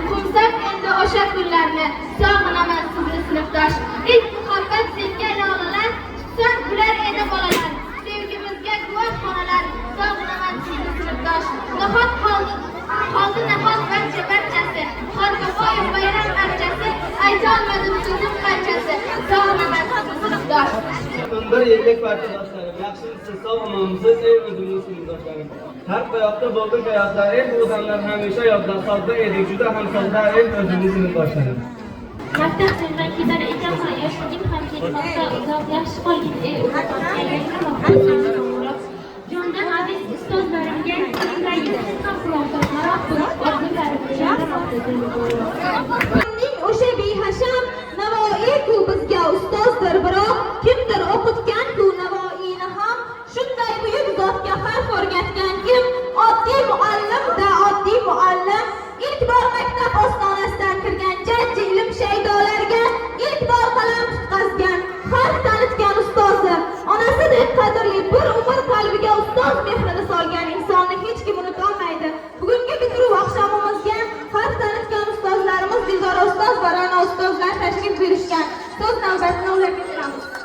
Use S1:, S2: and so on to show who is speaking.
S1: qo'ysak endi o'sha kunlarni, sog'inaman sizni sinfdosh. İlk muhabbat senga lolalar, tutsak bular edi bolalar. Sevgimizga guvoh xonalar, sog'inaman sizni sinfdosh. Nahot qoldi nahot barchasi, Xorgaboyev bayram archasi, aytolmadim so'zim qanchasi, sog'inaman sizni sinfdosh.
S2: 11 yillik partiyadoshlarim, yaxshimisiz, sog'-omonmisiz, ey o'zimning sinfdoshlarim. Har qayoqda bo'ldik hayotlar, ey bu damlar hamisha yodda, sodda edik, juda ham sodda, ey o'zimning sinfdoshlarim.
S1: Maktab sendan ketar ekanman, yoshliging ham ketmoqda uzoq, yaxshi qolgin ey o'qituvchilar. Jondan aziz ustozlarimga, yuragimni ham quloqda maroq bo'lib, orzularimni yaramoqda.
S3: O'sha behasham Navoiy-ku bizga ustozdir, biroq kimdir o'qitgan-ku Navoiyni ham. Shunday buyuk zotga harf o'rgatgan kim? Oddiy muallim-da, oddiy muallim. İlk bor maktab ostonasidan kirgan jajji ilm shaydolarga ilk bor qalam tutqazgan, harf tanitgan ustozi. Onasidek qadrli, bir umr qalbiga ustoz mehrini solgan insonni hech kim unutolmaydi. Bugungi bitiruv oqshomimizga harf tanitgan ustozlarimiz Dildora ustoz va Ra'no ustozlar tashrif buyurishgan. So'z navbatini ularga beramiz.